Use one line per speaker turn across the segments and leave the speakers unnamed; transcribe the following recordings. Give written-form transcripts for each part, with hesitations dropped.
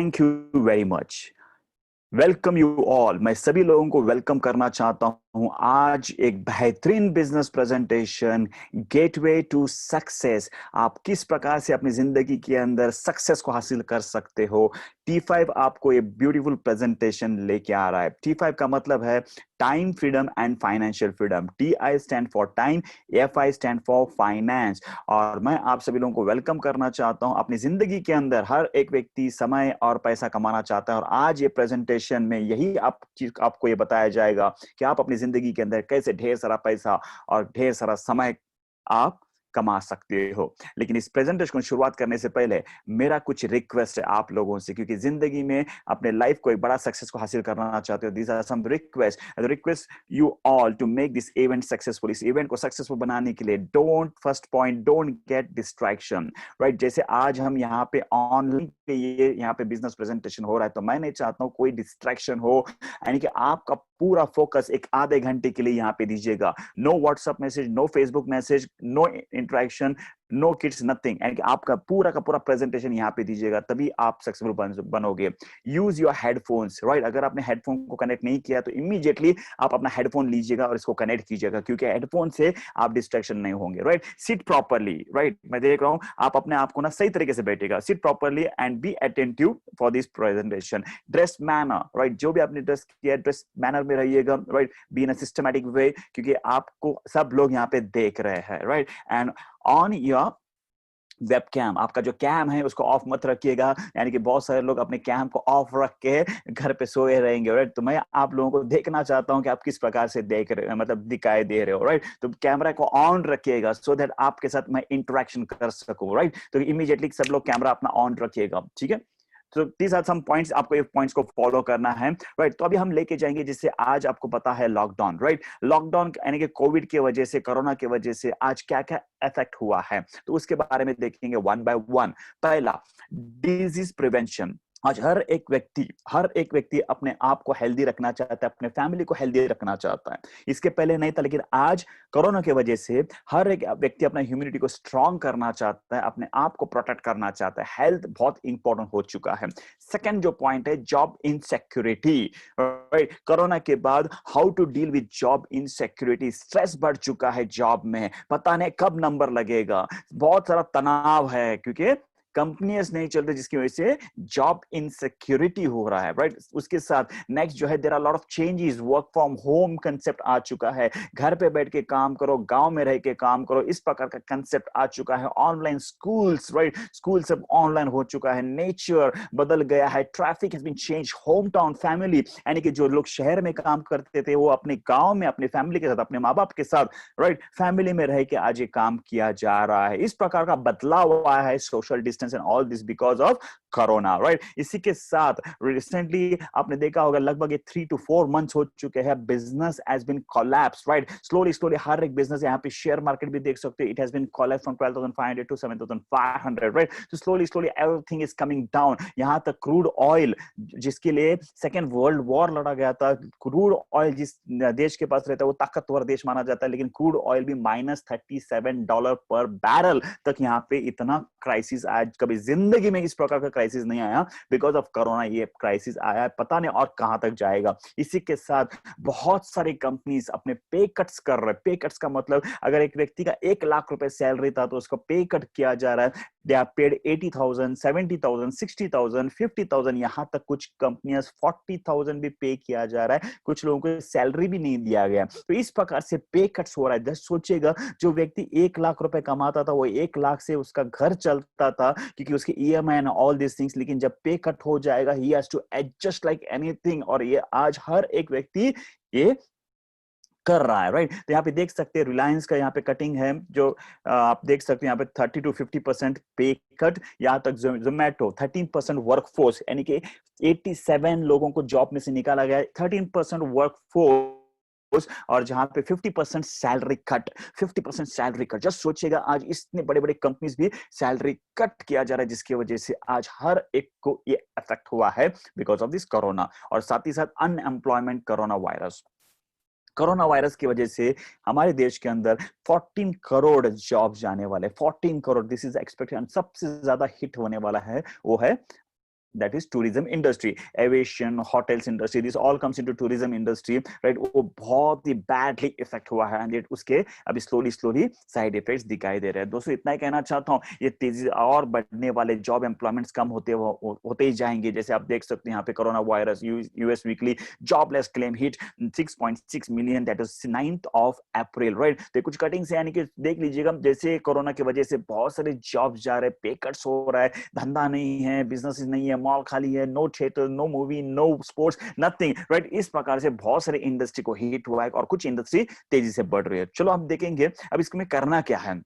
Thank you very much. Welcome you all. मैं सभी लोगों को वेलकम करना चाहता हूं आज एक बेहतरीन business presentation, gateway to success. आप किस प्रकार से अपनी जिंदगी के अंदर सक्सेस को हासिल कर सकते हो। T5 आपको ये ब्यूटीफुल प्रेजेंटेशन लेके आ रहा है। T5 का मतलब है time freedom and financial freedom. TI stand for time, FI stand for finance. और मैं आप सभी लोगों को वेलकम करना चाहता हूं। अपनी जिंदगी के अंदर हर एक व्यक्ति समय और पैसा कमाना चाहता है, और आज ये प्रेजेंटेशन में यही आपको ये बताया जाएगा कि आप अपनी जिंदगी के अंदर कैसे ढेर सारा पैसा और ढेर सारा समय आप कमा सकते हो। लेकिन इस प्रेजेंटेशन को शुरुआत करने से पहले मेरा कुछ रिक्वेस्ट है आप लोगों से, क्योंकि जिंदगी में अपने लाइफ को एक बड़ा सक्सेस को हासिल करना चाहते हो। These are some request you all to make this event successful. इस इवेंट को सक्सेसफुल बनाने के लिए first point, don't get distraction. Right, जैसे आज हम यहाँ पे ऑनलाइन पे ये यहाँ पे बिजनेस प्रेजेंटेशन हो रहा है, तो मैं नहीं चाहता हूँ कोई डिस्ट्रैक्शन हो। यानी कि आपका पूरा फोकस एक आधे घंटे के लिए यहाँ पे दीजिएगा। No WhatsApp message, no Facebook message, no interaction, no kids, nothing. यानी कि आपका पूरा का पूरा प्रेजेंटेशन यहाँ पे दीजिएगा, तभी आप सक्सेसफुल बनोगे। Use your headphones. राइट, अगर आपने हेडफोन को कनेक्ट नहीं किया तो इमीडिएटली आप अपना हेडफोन लीजिएगा और इसको कनेक्ट कीजिएगा, क्योंकि हेडफोन से आप डिस्ट्रैक्शन नहीं होंगे। Right, seat properly. राइट, मैं देख रहा हूँ आप अपने आप को ना सही तरीके से बैठेगा। Sit properly and be attentive for this presentation. Dress manner. Right, जो भी आपने ड्रेस किया, ड्रेस मैनर में रहिएगा। Right, be in a systematic way, क्योंकि आपको सब लोग यहाँ पे देख रहे हैं। Right, and on your web cam, आपका जो कैम है उसको ऑफ मत रखिएगा। यानी कि बहुत सारे लोग अपने कैम को ऑफ रख के घर पे सोए रहेंगे। राइट, तो मैं आप लोगों को देखना चाहता हूं कि आप किस प्रकार से देख रहे, मतलब दिखाई दे रहे हो। राइट, तो कैमरा को ऑन रखिएगा सो दैट आपके साथ मैं इंटरेक्शन कर सकूं। राइट, तो इमीडिएटली सब लोग कैमरा अपना ऑन रखिएगा। ठीक है, तो दीज आर सम पॉइंट्स, आपको ये पॉइंट्स को फॉलो करना है। राइट, तो अभी हम लेके जाएंगे, जिससे आज आपको पता है लॉकडाउन। राइट, लॉकडाउन यानी कि कोविड की वजह से, कोरोना की वजह से आज क्या क्या इफेक्ट हुआ है, तो उसके बारे में देखेंगे वन बाय वन। पहला, डिजीज प्रिवेंशन। आज हर एक व्यक्ति अपने आप को हेल्दी रखना चाहता है, अपने फैमिली को हेल्दी रखना चाहता है। इसके पहले नहीं था, लेकिन आज कोरोना की वजह से हर एक व्यक्ति अपना ह्यूमिनिटी को स्ट्रांग करना चाहता है, अपने आप को प्रोटेक्ट करना चाहता है। हेल्थ बहुत इंपॉर्टेंट हो चुका है। सेकंड जो पॉइंट है, जॉब इनसिक्योरिटी। राइट, कोरोना के बाद how to deal with job insecurity. Stress बढ़ चुका है जॉब में, पता नहीं कब नंबर लगेगा, बहुत सारा तनाव है, क्योंकि कंपनीज नहीं चल रही, जिसकी वजह से जॉब इनसिक्योरिटी हो रहा है। राइट, उसके साथ नेक्स्ट जो है, there are lot of changes. Work from home concept आ चुका है, घर पे बैठ के काम करो, गांव में रह के काम करो, इस प्रकार का कंसेप्ट आ चुका है। Online schools. राइट, स्कूल सब ऑनलाइन हो चुका है। नेचर बदल गया है, traffic has been change. Hometown family, यानी कि जो लोग शहर में काम करते थे, वो अपने गांव में अपने फैमिली के साथ, अपने माँ बाप के साथ, राइट, फैमिली में रह के आज ये काम किया जा रहा है। इस प्रकार का बदलाव आया है, social distance and all this because of corona. Right, इसी के साथ रिसेंटली आपने देखा होगा, लगभग 3 to 4 मंथ्स हो चुके हैं, business has been collapse. Right, slowly हर एक बिजनेस, यहाँ पे शेयर मार्केट भी देख सकते हो, it has been collapse from 12,500 to 7,500। Right, तो slowly everything is coming down. यहाँ तक क्रूड ऑयल, जिसके लिए सेकेंड वर्ल्ड वॉर लड़ा गया था, क्रूड ऑयल जिस देश के पास रहता है वो ताकतवर देश माना जाता है, लेकिन क्रूड ऑयल भी -$37 पर बैरल तक यहाँ पे इतना क्राइसिस आज कभी जिंदगी में इस प्रकार का क्राइसिस नहीं आया। बिकॉज ऑफ कोरोना ये क्राइसिस आया है, पता नहीं और कहां तक जाएगा। इसी के साथ बहुत सारी कंपनीज अपने पे कट्स कर रहे हैं। पे कट्स का मतलब, अगर एक व्यक्ति का 1 लाख रुपए सैलरी था तो उसको पे कट किया जा रहा है। दे आर पेड 80,000, 70,000, 60,000, 50,000, यहां तक कुछ कंपनियां 40,000 भी पे किया जा रहा है। कुछ लोगों को सैलरी भी नहीं दिया गया। तो इस प्रकार से पे कट्स हो रहा है। जस्ट सोचिएगा, जो व्यक्ति 1 लाख रुपए कमाता था, वो 1 लाख से उसका घर चलता था, क्योंकि उसके EMI and all this things. लेकिन जब पे कट हो जाएगा, he has to adjust like anything, और ये आज हर एक व्यक्ति ये कर रहा है। राइट, तो यहाँ पे देख सकते हैं रिलायंस का यहाँ पे कटिंग है, जो आप देख सकते हैं यहाँ पे 30 to 50% पे कट। यहाँ तक जोमेटो 13% वर्कफोर्स, यानी कि 87 लोगों को जॉब में से निकाला गया, 13% वर्कफोर्स, और जहां पे 50% salary cut. 50% salary cut, just सोचिएगा, आज इतने बड़े बड़े कंपनीज भी सैलरी कट किया जा रहा है, जिसकी वजह से आज हर एक को ये इफेक्ट हुआ है बिकॉज ऑफ दिस कोरोना। और साथ ही साथ अनएम्प्लॉयमेंट, कोरोना वायरस की वजह से हमारे देश के अंदर 14 करोड़ जॉब जाने वाले, 14 करोड़, दिस इज एक्सपेक्टेड। सबसे ज्यादा हिट होने वाला है वो है that is tourism industry, aviation, hotels industry, this all comes into tourism industry, right? वो बहुत ही badly effect हुआ है, and उसके अभी slowly side effects दिखाई दे रहे हैं। दोस्तों इतना ही कहना चाहता हूँ, ये तेजी और बढ़ने वाले जॉब एम्प्लॉयमेंट्स कम होते ही जाएंगे। जैसे आप देख सकते हैं यहाँ पे corona virus, US weekly jobless claim hit 6.6 million, that is 9th of April, right? तो कुछ कटिंग से यानी कि देख लीजिएगा, जैसे कोरोना की वजह से बहुत सारे जॉब जा रहे हैं, पे कट्स हो रहा है, धंधा नहीं है, बिजनेस नहीं है, मॉल खाली है, no theatre, no movie, no sports, nothing, right? इस प्रकार से बहुत सारे इंडस्ट्री को हिट हुआ है और कुछ इंडस्ट्री तेजी से बढ़ रही है। चलो हम देखेंगे अब इसमें करना क्या है।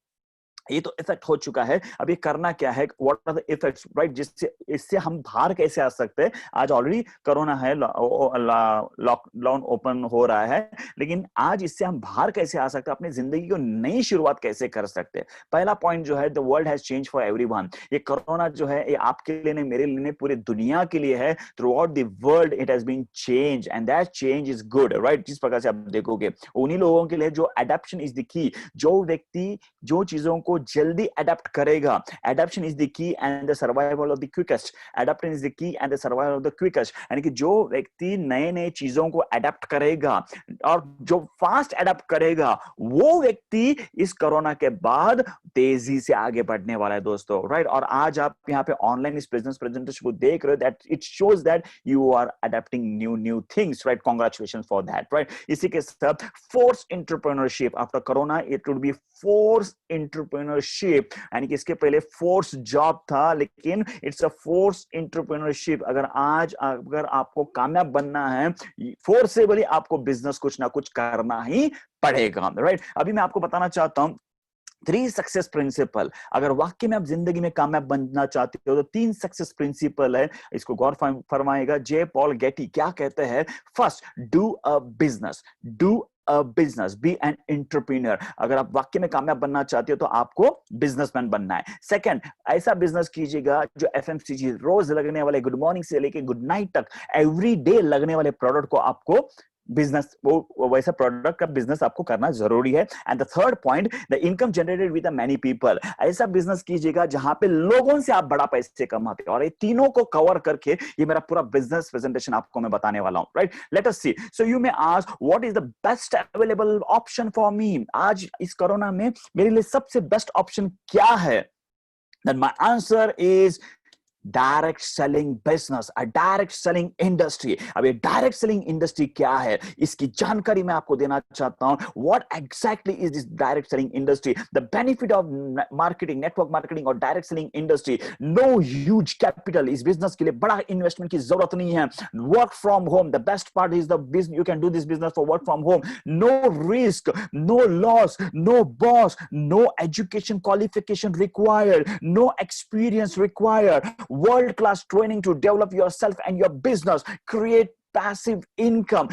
ये तो इफेक्ट हो चुका है, अब ये करना क्या है, what are the effects, right? जिससे इससे हम बाहर कैसे आ सकते हैं। आज ऑलरेडी कोरोना है, लॉकडाउन ओपन हो रहा है, लेकिन आज इससे हम बाहर कैसे आ सकते हैं, अपनी जिंदगी को नई शुरुआत कैसे कर सकते हैं। पहला पॉइंट जो है, the world has change for everyone. ये कोरोना जो है, ये आपके लिए नहीं, मेरे लिए नहीं, पूरी दुनिया के लिए है। Throughout the world it has been change and that change is good, right? जिस प्रकार से आप देखोगे, उन्हीं लोगों के लिए जो अडॉप्शन इज द की, जो व्यक्ति जो चीजों को जल्दी अडॉप्ट करेगा, adoption is the key and the survival of the quickest, adoption is the key and the survival of the quickest, यानी कि जो व्यक्ति नए नए चीजों को अडॉप्ट करेगा और जो फास्ट अडॉप्ट करेगा, वो व्यक्ति इस कोरोना के बाद तेजी से आगे बढ़ने वाला है दोस्तों, राइट? और आज आप यहाँ पे ऑनलाइन इस बिजनेस प्रेजेंटेशन को देख रहे हो, that it shows that you are adopting new things, right? Congratulations for that, right? इसी के साथ force entrepreneurship after corona, it would be force entrepreneurship, यानी कि इसके पहले फोर्स जॉब था, लेकिन इट्स अ फोर्स एंटरप्रेन्योरशिप। अगर आपको कामयाब बनना है, फोर्सेबली आपको बिजनेस कुछ ना कुछ करना ही पड़ेगा, राइट? अभी मैं आपको बताना चाहता हूं 3 सक्सेस प्रिंसिपल। अगर वाकई में आप जिंदगी में कामयाब बनना चाहते हो तो 3 सक्सेस प्रिंसिपल है, इसको गौर फरमाएगा। जे पॉल गेटी क्या कहते हैं? First, do a business, do a business, be an entrepreneur. अगर आप वाकई में कामयाब बनना चाहते हो तो आपको बिजनेसमैन बनना है। सेकंड, ऐसा बिजनेस कीजिएगा जो एफएमसीजी, रोज लगने वाले, गुड मॉर्निंग से लेके गुड नाइट तक एवरी डे लगने वाले प्रोडक्ट को आपको बिजनेस, वो वैसा प्रोडक्ट का बिजनेस आपको करना जरूरी है। And the third point, the income generated with many people. ऐसा बिजनेस कीजिएगा जहां पे लोगों से आप बड़ा पैसे कमाते हैं। और ये तीनों को कवर करके ये मेरा पूरा बिजनेस प्रेजेंटेशन आपको मैं बताने वाला हूं, right? Let us see. So you may ask, what is the best available option for me? आज इस कोरोना में मेरे लिए सबसे बेस्ट ऑप्शन क्या है? Then my answer is direct selling business, a direct selling industry. अब ये डायरेक्ट सेलिंग इंडस्ट्री क्या है, इसकी जानकारी मैं आपको देना चाहता हूं। What exactly is this direct selling industry? The benefit of marketing, network marketing और direct selling industry. No huge capital, इस बिजनेस के लिए बड़ा इन्वेस्टमेंट की जरूरत नहीं है। Work from home, the best part is the business, you can do this business for work from home. No risk, no loss, no boss, no education qualification required, no experience required, world-class training to develop yourself and your business, create passive income,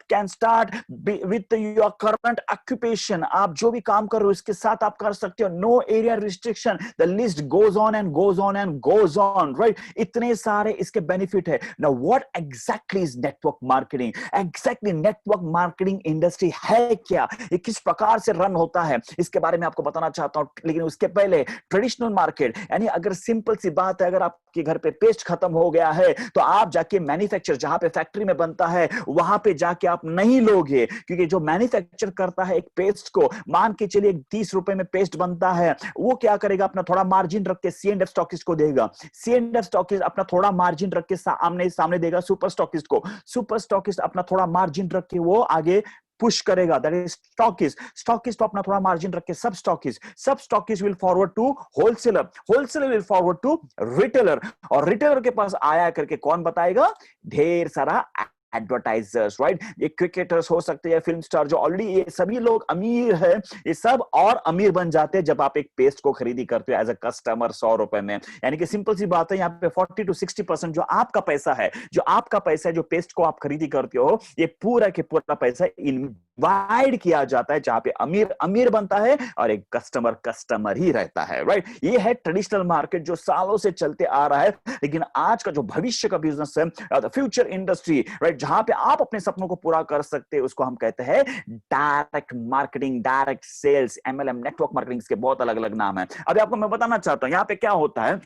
can start with your current occupation। आप जो भी काम कर रहे हो इसके साथ आप कर सकते हो। No area restriction, the list goes on and goes on and goes on, right? इतने सारे इसके बेनिफिट है। Now what exactly is network marketing? Exactly network marketing industry है क्या, ये किस प्रकार से रन होता है, इसके बारे में आपको बताना चाहता हूं। लेकिन उसके पहले ट्रेडिशनल मार्केट, यानी अगर सिंपल सी बात है, अगर आपके घर पे पेस्ट खत्म हो गया है तो आप जाके मैन्युफैक्चर, जहां पे फैक्ट्री में बनता है, वहां पे जाके आप नहीं लोगे, क्योंकि जो मैन्युफैक्चर करता है एक पेस्ट को, मान के चलिए 30 रुपए में पेस्ट बनता है, वो क्या करेगा, अपना थोड़ा मार्जिन रख के C&F स्टॉकिस्ट को देगा। C&F स्टॉकिस्ट अपना थोड़ा मार्जिन रख के सामने देगा सुपर स्टॉकिस्ट को। सुपर स्टॉकिस्ट अपना थोड़ा मार्जिन रख के वो आगे पुश करेगा, दैट इज स्टॉकिस्ट। स्टॉकिस्ट तो अपना थोड़ा मार्जिन रख के सब stockist will forward to wholesaler, wholesaler will forward to retailer, और रिटेलर के पास आया करके कौन बताएगा, ढेर सारा एडवर्टाइजर्स, राइट? ये क्रिकेटर्स हो सकते हैं, फिल्म स्टार, जो ऑलरेडी ये सभी लोग अमीर है, ये सब और अमीर बन जाते हैं जब आप एक पेस्ट को खरीदी करते हो एज अ कस्टमर 100 रुपए में। यानी कि सिंपल सी बात है, यहाँ पे 40 to 60% जो आपका पैसा है, जो पेस्ट को आप खरीदी करते हो, ये पूरा के पूरा पैसा इनवाइड किया जाता है, जहां पे अमीर अमीर बनता है और एक कस्टमर ही रहता है, राइट? ये है ट्रेडिशनल मार्केट जो सालों से चलते आ रहा है। लेकिन आज का जो भविष्य का बिजनेस है, द फ्यूचर इंडस्ट्री, राइट, जहां पे आप अपने सपनों को पूरा कर सकते हैं, उसको हम कहते हैं direct marketing, direct sales, MLM, network marketing, के बहुत अलग अलग नाम है। अभी आपको मैं बताना चाहता हूं यहाँ पे क्या होता है।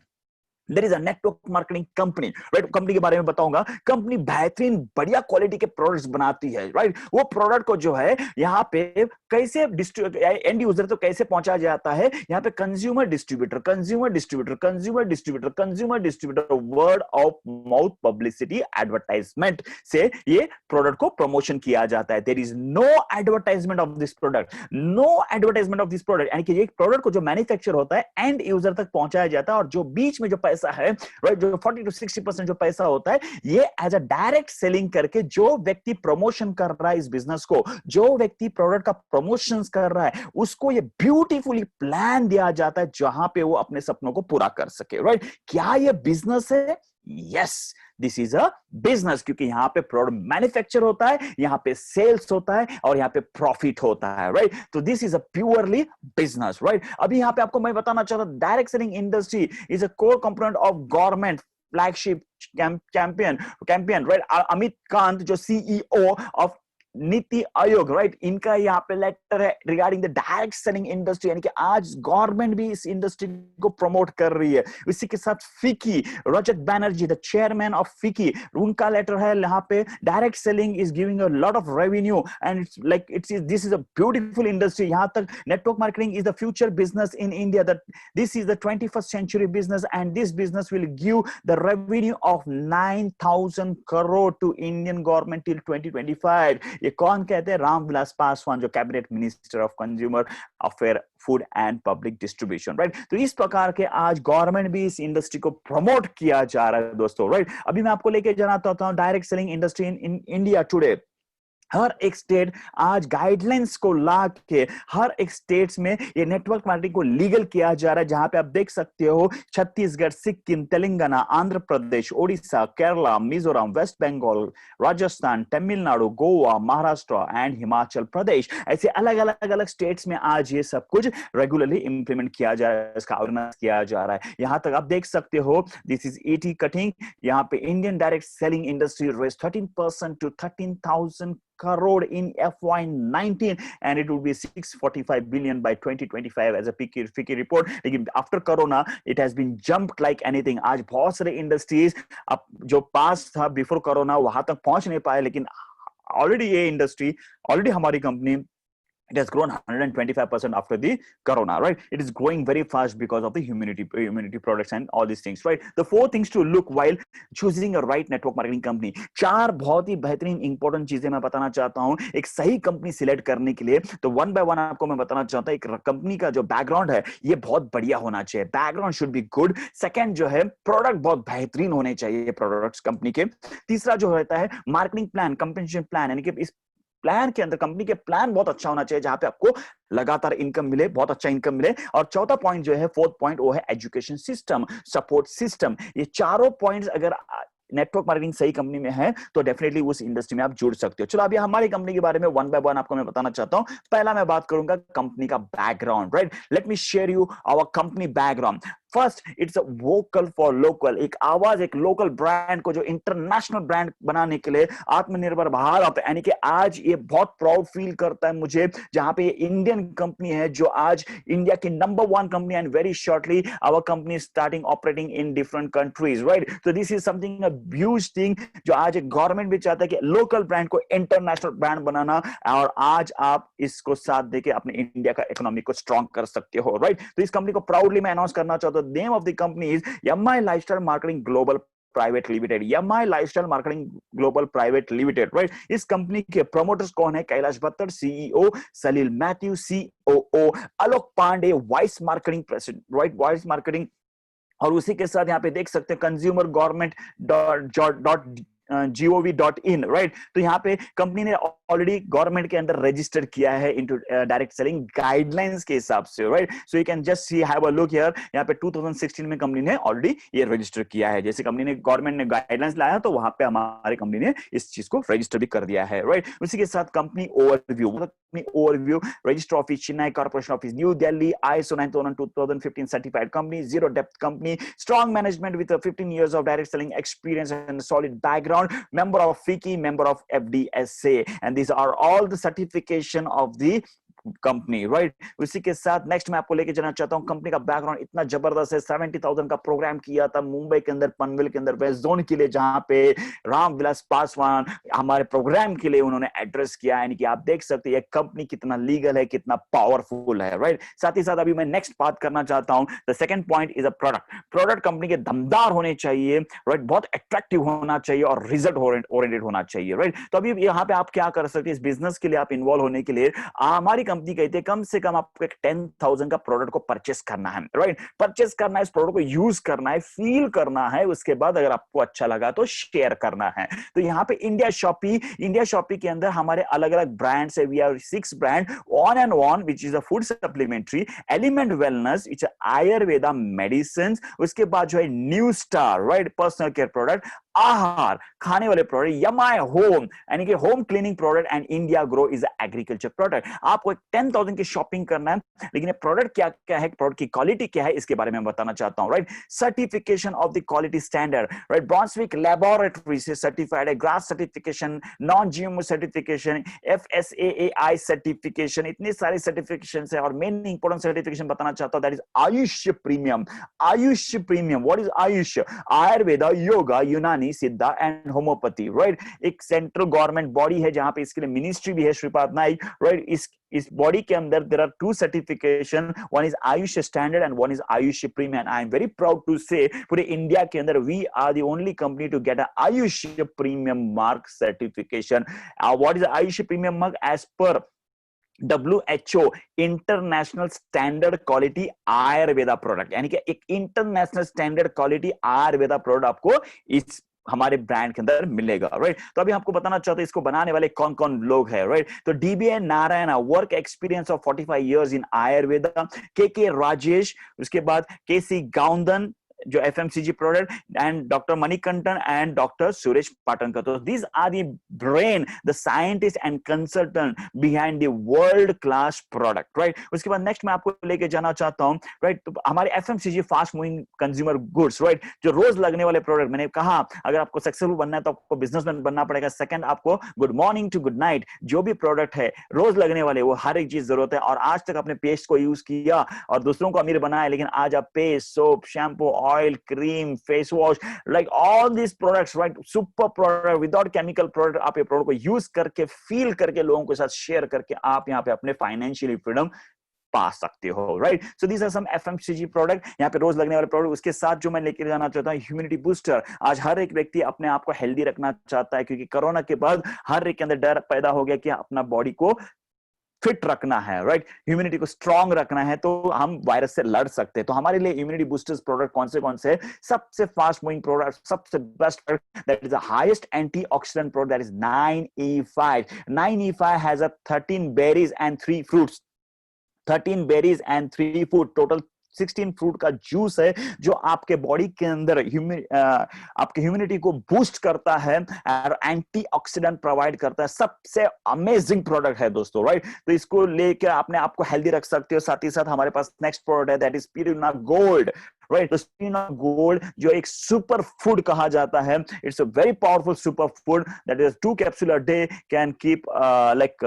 There is a network marketing company, right. Company के बारे में बताऊंगा। कंपनी बेहतरीन बढ़िया क्वालिटी के प्रोडक्ट्स बनाती है, राइट। वो प्रोडक्ट को जो है यहाँ पे कैसे एंड यूजर तो कैसे पहुंचाया जाता है, यहाँ पे consumer distributor, consumer distributor, consumer distributor, consumer distributor, word of mouth publicity, advertisement से ये प्रोडक्ट को प्रमोशन किया जाता है। There is no advertisement of this product, no advertisement of this product, यानी कि एक प्रोडक्ट को जो मैन्युफैक्चर होता है एंड यूजर तक पहुंचाया जाता है, और जो बीच में जो पैसा है, राइट, जो 40 to 60% जो पैसा होता है, ये एज अ डायरेक्ट सेलिंग करके जो व्यक्ति प्रमोशन कर रहा है इस बिजनेस को, जो व्यक्ति प्रोडक्ट का प्रमोशन कर रहा है, उसको ये ब्यूटीफुली प्लान दिया जाता है जहां पे वो अपने सपनों को पूरा कर सके, राइट। क्या ये बिजनेस है? Yes, this is a business, क्योंकि यहां पे प्रोडक्ट मैन्युफैक्चर होता है, यहां पे सेल्स होता है और यहां पे प्रॉफिट होता है, राइट। तो this is a purely business, right. अभी यहां पे आपको मैं बताना चाहता हूं, direct selling industry is a core component of government flagship campaign, right. Amit Kant जो CEO of NITI Aayog, right, इनका यहाँ पे लेटर है regarding the direct selling industry, यानी कि आज गवर्नमेंट भी इस इंडस्ट्री को प्रमोट कर रही है। इसी के साथ फिकी, रजत बैनर्जी द चेयरमैन ऑफ फिकी, उनका लेटर है यहाँ पे, direct selling is giving a lot of revenue and it's like this is a beautiful industry. यहाँ तक network marketing is the future business in India, that this is the 21st century business and this business will give the revenue of 9,000 crore to Indian government till 2025। ये कौन कहते हैं? रामविलास पासवान, जो cabinet minister of consumer affair, food and public distribution, right. तो इस प्रकार के आज गवर्नमेंट भी इस इंडस्ट्री को प्रमोट किया जा रहा है दोस्तों, राइट। अभी मैं आपको लेके जाना चाहता हूं direct selling industry in India today. हर एक स्टेट आज गाइडलाइंस को ला के हर एक स्टेट्स में ये नेटवर्क मार्केटिंग को लीगल किया जा रहा है, जहां पे आप देख सकते हो छत्तीसगढ़, सिक्किम, तेलंगाना, आंध्र प्रदेश, ओडिशा, केरला, मिजोरम, वेस्ट बंगाल, राजस्थान, तमिलनाडु, गोवा, महाराष्ट्र एंड हिमाचल प्रदेश, ऐसे अलग अलग अलग स्टेट्स में आज ये सब कुछ रेगुलरली इंप्लीमेंट किया जा रहा है, इसका ऑर्गेनाइज किया जा रहा है। यहां तक आप देख सकते हो, दिस इज ईटी कटिंग, यहाँ पे Indian direct selling industry raise 13% to 13,000 crore in FY19 and it would be 645 billion by 2025 as a FICCI report। लेकिन after corona it has been jumped like anything. आज बहुत सारे industries अब जो पास था before corona वहां तक पहुंच नहीं पाए, लेकिन ऑलरेडी ये इंडस्ट्री, ऑलरेडी हमारी company, it has grown 125% after the corona, right? It is growing very fast because of the immunity products and all these things, right? The four things to look while choosing a right network marketing company। चार बहुत ही बेहतरीन important चीजें मैं बताना चाहता हूं एक सही कंपनी सिलेक्ट करने के लिए। तो वन बाय वन आपको मैं बताना चाहता हूं, एक कंपनी का जो बैकग्राउंड है ये बहुत बढ़िया होना चाहिए, background should be good. Second जो है, प्रोडक्ट बहुत बेहतरीन होने चाहिए प्रोडक्ट्स कंपनी के। तीसरा जो रहता है मार्केटिंग प्लान, कंपेंसेशन प्लान, यानी कि इस प्लान के अंदर कंपनी के प्लान बहुत अच्छा होना चाहिए, जहां पे आपको लगातार इनकम मिले, बहुत अच्छा इनकम मिले। और चौथा पॉइंट जो है, फोर्थ पॉइंट, वो है एजुकेशन सिस्टम, सपोर्ट सिस्टम। ये चारों पॉइंट्स अगर नेटवर्क मार्केटिंग सही कंपनी में है तो डेफिनेटली उस इंडस्ट्री में आप जुड़ सकते हो। चलो अभी हमारी कंपनी के बारे में वन बाय वन आपको मैं बताना चाहता हूं। पहला मैं बात करूंगा कंपनी का background, right. Let me share you our company background. First, it's a vocal for local, एक आवाज, एक लोकल ब्रांड को जो इंटरनेशनल ब्रांड बनाने के लिए आत्मनिर्भर भारत, यानी कि आज ये बहुत प्राउड फील करता है मुझे, जहां पे ये इंडियन कंपनी है जो आज इंडिया की number 1 company, and very shortly our company starting operating in different countries, right. तो this is something a huge thing, जो आज एक गवर्नमेंट भी चाहता है कि लोकल ब्रांड को इंटरनेशनल ब्रांड बनाना, और आज आप इसको साथ देके अपने इंडिया का इकोनॉमी को स्ट्रॉन्ग कर सकते हो, राइट। तो इस कंपनी को प्राउडली मैं अनाउंस करना चाहता हूं। The name of the company is MI Lifestyle Marketing Global Private Limited, MI Lifestyle Marketing Global Private Limited, right? इस कंपनी के प्रमोटर्स कौन है? Kailash Bhattar CEO, Salil Matthew COO, Alok Pandey vice marketing president, right, vice marketing. और उसी के साथ यहाँ पे देख सकते हैं कंज्यूमर गवर्नमेंट gov.in, राइट। तो यहाँ पे कंपनी ने ऑलरेडी गवर्नमेंट के अंदर रजिस्टर किया है इनटू डायरेक्ट सेलिंग गाइडलाइंस के हिसाब से, right. So you can just see, have a look here. यहाँ पे 2016 में कंपनी ने ऑलरेडी ये रजिस्टर किया है। जैसे कंपनी ने, गवर्नमेंट ने गाइडलाइंस लाया तो वहां पे हमारी कंपनी ने इस चीज को रजिस्टर भी कर दिया है, राइट। उसी के साथ company overview, register office Chennai, corporation office new Delhi, ISO 9000:2015 certified company, zero depth company, strong management with 15 years of direct selling experience and solid background, member of FICCI, member of FDSA, and these are all the certification of the company, right. उसी के साथ next मैं आपको लेके जाना चाहता हूं, company का बैकग्राउंड इतना जबरदस्त है। 70,000 का प्रोग्राम किया था मुंबई के अंदर, पनवेल के अंदर, वेस्ट जोन के लिए, जहां पे रामविलास पासवान हमारे प्रोग्राम के लिए उन्होंने एड्रेस किया। यानी कि आप देख सकते हैं ये कंपनी कितना लीगल है, कितना पावरफुल है, राइट। साथ ही साथ अभी मैं नेक्स्ट बात करना चाहता हूं, the second point is a product. Product company के दमदार होने चाहिए, राइट, बहुत अट्रैक्टिव होना चाहिए और रिजल्ट ओरिएंटेड होना चाहिए, राइट। तो अभी यहाँ पे आप क्या कर सकते हैं, इस बिजनेस के लिए आप इन्वॉल्व होने के लिए हमारी कंपनी कहती है कम से कम आपको एक 10,000 का प्रोडक्ट को परचेस करना है, राइट। परचेस करना है, इस प्रोडक्ट को यूज करना है, फील करना है, उसके बाद अगर आपको अच्छा लगा तो शेयर करना है। तो यहाँ पे इंडिया शॉपी के अंदर हमारे अलग अलग ब्रांड्स है। We are 6 brand, on and on which is a food supplementary, element wellness which Ayurveda medicine, उसके बाद जो है new star, right, personal care product, Aahar खाने वाले प्रोडक्ट, यमाई होम यानी कि home cleaning product, and India grow is agriculture product. आपको 10,000 की शॉपिंग करना है, लेकिन ये प्रोडक्ट क्या क्या है, प्रोडक्ट की क्वालिटी क्या है, इसके बारे में बताना चाहता हूं, right. Certification of the quality standard, right, Brunswick laboratory से सर्टिफाइड है, GRAS certification, non GMO certification, FSAAI certification, इतनी सारी सर्टिफिकेशन है। और मेन इंपॉर्टेंट सर्टिफिकेशन बताना चाहता हूं, that is AYUSH premium. AYUSH premium, what is AYUSH? Ayurveda, yoga, Unani, Siddha and homeopathy, right. एक सेंट्रल गवर्नमेंट बॉडी है जहां पे इसके लिए मिनिस्ट्री भी है, श्रीपाद नाइक, राइट। इस बॉडी के अंदर there are 2 certification, one is AYUSH standard and one is AYUSH premium. I am very proud to say पूरे इंडिया के अंदर we are the only company to get a Ayush premium mark certification. What is AYUSH premium mark? As per WHO international standard quality Ayurveda product, यानी कि एक international standard quality Ayurveda product आपको इस हमारे brand के अंदर मिलेगा, राइट। तो अभी आपको बताना चाहते हैं इसको बनाने वाले कौन कौन लोग हैं, राइट। तो DBA Narayan, work experience of 45 years in Ayurveda, K Rajesh, उसके बाद KC गाउंदन जो FMCG product, and doctor Manikandan and doctor Suresh Patankar. तो these are the brain, the scientist and consultant behind the world class product, right. उसके बाद नेक्स्ट मैं आपको लेके जाना चाहता हूं, राइट, तो हमारे FMCG fast moving consumer goods, right, जो रोज लगने वाले प्रोडक्ट। मैंने कहा अगर आपको सक्सेसफुल बनना है तो आपको बिजनेसमैन बनना पड़ेगा। सेकंड, आपको good morning to good night जो भी प्रोडक्ट है रोज लगने वाले, वो हर एक चीज जरूरत है। और आज तक आपने पेस्ट को यूज किया और दूसरों को अमीर बनाया, लेकिन आज आप paste, soap, shampoo, oil, cream, face wash, like all this products, right, super product without chemical product, आप ये प्रोडक्ट को यूज करके, फील करके, लोगों के साथ शेयर करके आप यहाँ पे अपने फाइनेंशियल फ्रीडम पा सकते हो, right. So these are some FMCG product, यहाँ पे रोज लगने वाले प्रोडक्ट। उसके साथ जो मैं लेके जाना चाहता हूँ, ह्यूमिनिटी बूस्टर। आज हर एक व्यक्ति अपने आप को हेल्दी रखना चाहता है, क्योंकि कोरोना के बाद हर एक के अंदर डर पैदा हो गया कि अपना बॉडी को फिट रखना है, राइट, ह्यूमिनिटी को स्ट्रांग रखना है, तो हम वायरस से लड़ सकते हैं। तो हमारे लिए इम्यूनिटी बूस्टर्स प्रोडक्ट कौन से? सबसे फास्ट मूविंग प्रोडक्ट, सबसे best product, that is the highest antioxidant product, that is 9E5। 9E5 has a 13 berries and 3 fruits, 13 berries and 3 fruit, total 16 fruit का जूस है, जो आपके बॉडी के अंदर आपके ह्यूमिनिटी को बूस्ट करता है और एंटीऑक्सीडेंट प्रोवाइड करता है। सबसे अमेजिंग प्रोडक्ट है दोस्तों, राइट। तो इसको लेकर अपने आप को हेल्दी रख सकते हो। साथ ही साथ हमारे पास नेक्स्ट प्रोडक्ट है, that is spirulina gold, right. तो स्पिरुलिना गोल्ड जो एक सुपर फूड कहा जाता है, it's a very powerful super food, that is 2 capsule a day can keep like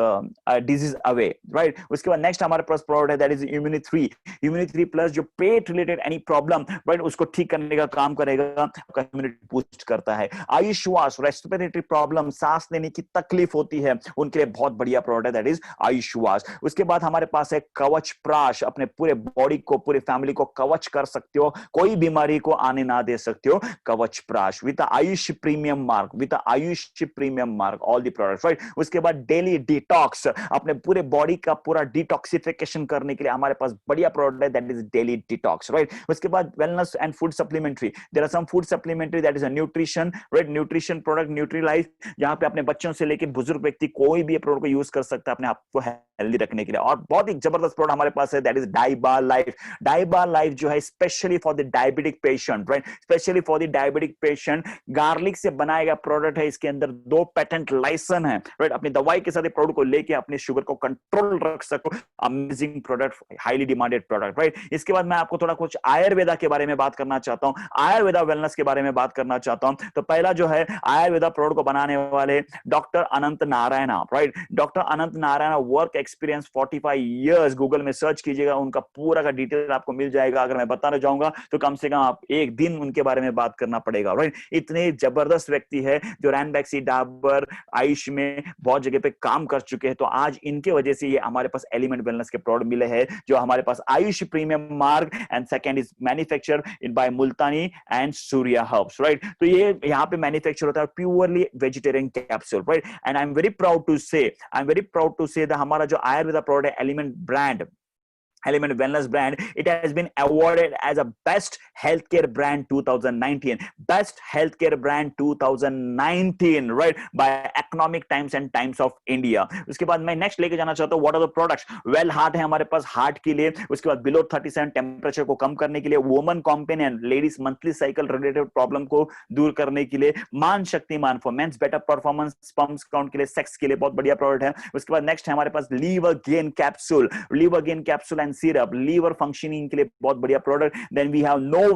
disease away, right. उसके बाद नेक्स्ट हमारे पास प्रोडक्ट है, दैट इज इम्यूनिटी 3 प्लस, जो पेट रिलेटेड एनी प्रॉब्लम, राइट, उसको ठीक करने का काम करेगा, आपका इम्यूनिटी बूस्ट करता है। आयुश्वास, रेस्पिरेटरी प्रॉब्लम, सांस लेने की तकलीफ होती है, उनके लिए बहुत बढ़िया प्रोडक्ट है, दैट इज आयुश्वास। उसके बाद हमारे पास है कवच प्राश, अपने पूरे बॉडी को, पूरे फैमिली को कवच कर सकते हो, कोई बीमारी को आने ना दे सकते हो, Kavach Prash with AYUSH premium mark, with AYUSH premium mark, all the products, right. उसके बाद डेली डिटॉक्स, अपने पूरे बॉडी का पूरा डिटॉक्सिफिकेशन करने के लिए हमारे पास बढ़िया प्रोडक्ट है, that is daily detox, right. उसके बाद wellness and food supplementary, there are some food supplementary, that is a nutrition, right, nutrition product, Nutrilife, जहां पे अपने बच्चों से लेकर बुजुर्ग व्यक्ति कोई भी प्रोडक्ट को यूज कर सकता है अपने आप को हेल्दी रखने के लिए। और बहुत ही जबरदस्त प्रोडक्ट हमारे पास है, दैट इज डाइबा लाइफ। डाइबा लाइफ जो है specially for the diabetic patient, right, specially for the diabetic patient. Garlic से बनाया गया प्रोडक्ट है, इसके अंदर 2 पेटेंट लाइसेंस है, राइट। अपनी दवाई के साथ प्रोडक्ट को लेके अपने शुगर को कंट्रोल रख सको। Amazing product, highly demanded product, right. इसके बाद मैं आपको थोड़ा कुछ आयुर्वेदा के बारे में बात करना चाहता हूं, आयुर्वेदा वेलनेस के बारे में बात करना चाहता हूं। तो पहला जो है आयुर्वेदा प्रोडक्ट को बनाने वाले doctor Anant Narayan, right. Doctor Anant Narayan, work experience 45 years. Google में सर्च कीजिएगा, उनका पूरा का डिटेल आपको मिल जाएगा। अगर मैं बताना चाहूंगा तो कम से कम आप एक दिन उनके बारे में बात करना पड़ेगा, राइट। इतने जबरदस्त व्यक्ति है जो रैनबैक्सी, डाबर, आयुष में बहुत जगह पे काम कर चुके हैं। तो आज इनके वजह से ये हमारे पास एलिमेंट वेलनेस के प्रोडक्ट मिले हैं, जो हमारे पास Ayush premium mark, and second is manufacture in by Multani and Surya herbs, right. तो ये यहाँ पे मैन्युफैक्चर होता है purely vegetarian capsule, right. And I am very proud to say that हमारा जो आयुर्वेदा प्रोडक्ट है, element brand, Element Wellness brand, it has been awarded as a best healthcare brand 2019, best healthcare brand 2019, right, by Economic Times and Times of India. उसके बाद मैं next लेके जाना चाहता हूँ, what are the products? Well Heart है हमारे पास, heart के लिए। उसके बाद below 37 टेम्परेचर को कम करने के लिए, woman companion, ladies monthly cycle related problem को दूर करने के लिए, man Shaktimaan for men's better performance, sperms count के लिए, सेक्स के लिए बहुत बढ़िया प्रोडक्ट है। उसके बाद नेक्स्ट है हमारे पास liver gain capsule, liver gain capsule and syrup, liver functioning के लिए बहुत बढ़िया product. Then we have no